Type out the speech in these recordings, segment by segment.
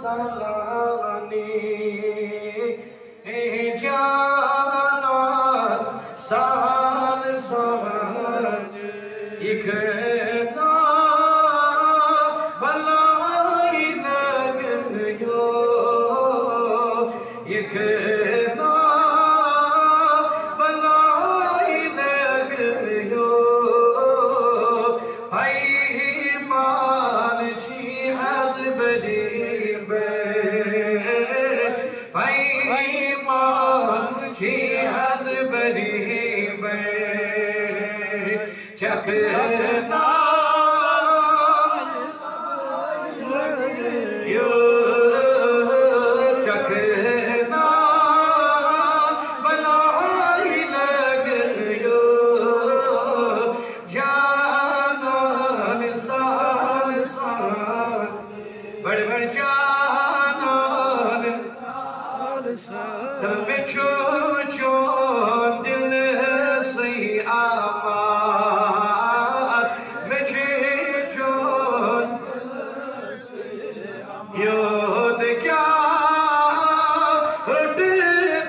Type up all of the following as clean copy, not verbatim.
सलानी जाना साल साल एक ना भलाई लग यो एक ना भलाई लग यो भाई मान छी हज बड़ी भाई मान छी हज बड़ी चखना यो चखना भलाई लग यो जानन साल साल बड़ बड़ जानन दिल में चो चो दिल से आमार मुझे जो योद क्या उठ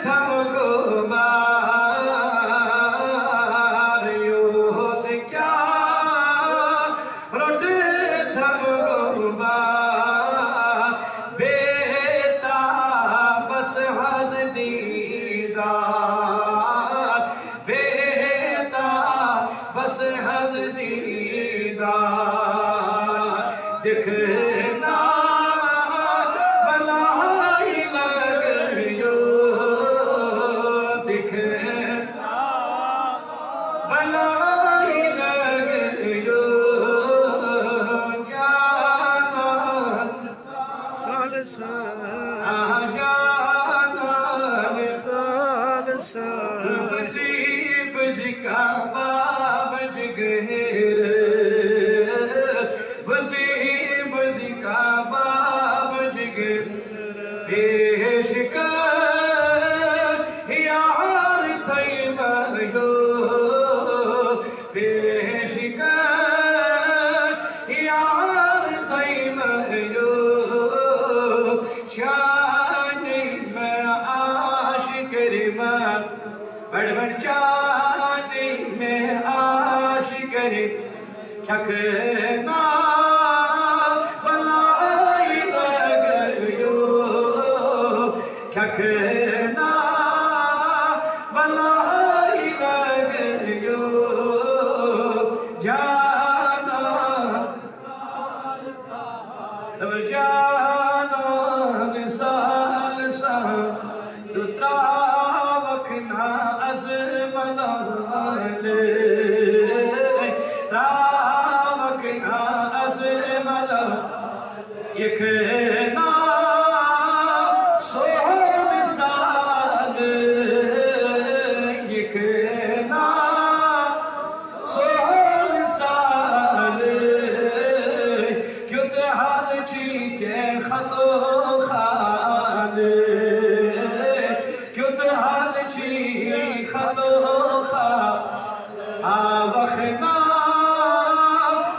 थम गुमार योद क्या उठ थम गुमार बेता बस हज दीदार बेता बस हज दीदार दिखना भलाई लग यो दिखना भलाई लग यो जानन साल साल जानन साल साल बजी बजी का बाब जगेर बजी बजी का बाब जगेर पेश कर यार थई मयो पेश कर यार थई मयो शान में आशिक रिमान बड़ बड़ चांदी में आशिक चखना भलाई लग यो चखना भलाई लग यो जाना जानन साल साल दूसरा वखना अज़मले रावखना अज़मला एक ना सोहन साल एक ना सोहन साल क्यों हर चीज़ें खतो खाल क्यों हर चीज़ खतो खाल आवखना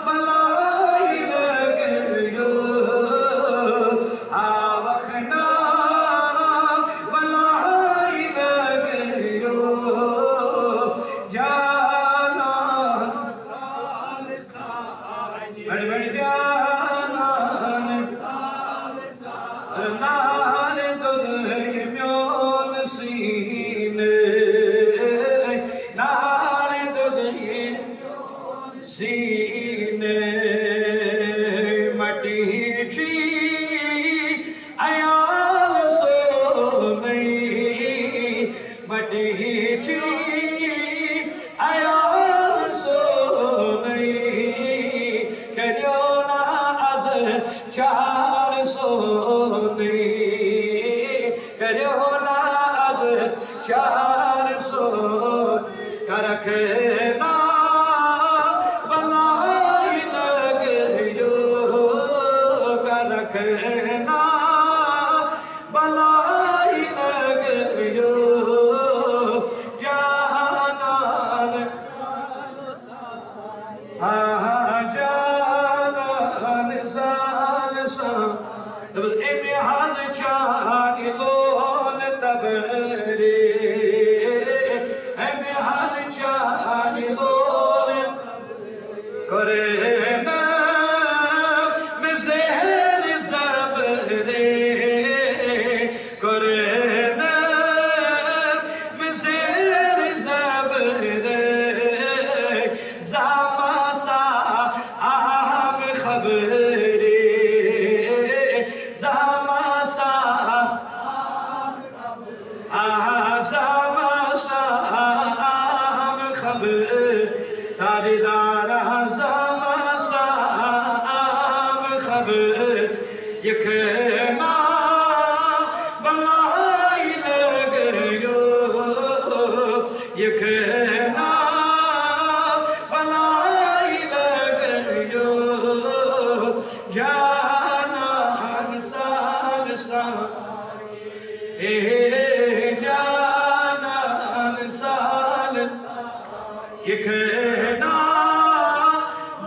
भलाई लग यो आवखना भलाई लग यो जानन साल साल बड़ बड़ जानन साल साल नार दुध म्योन सीने नार दुध सीने मटी ची अयाल सो नहीं मटी ची अयाल सो नहीं करियो ना अज 400 नहीं करियो ना अज 400 करखना भलाई लग यो करखना भलाई लग यो जानन जानन साल साल Emi harcani lol tabere Emi harcani lol Korena Mezer zabre Korena Mezer zabre Zamasa aham khabere Zamasa aham khabere Taridara zamasa aham khabere Yekema balay lagayo Yekema balay lagayo Janan sar Janan sar Yekena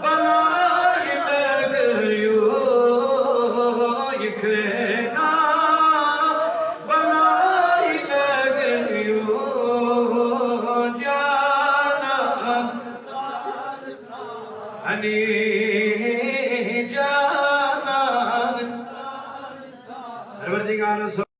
balay lagayo Yekena balay lagayo Janan Ani Janan Parvardigar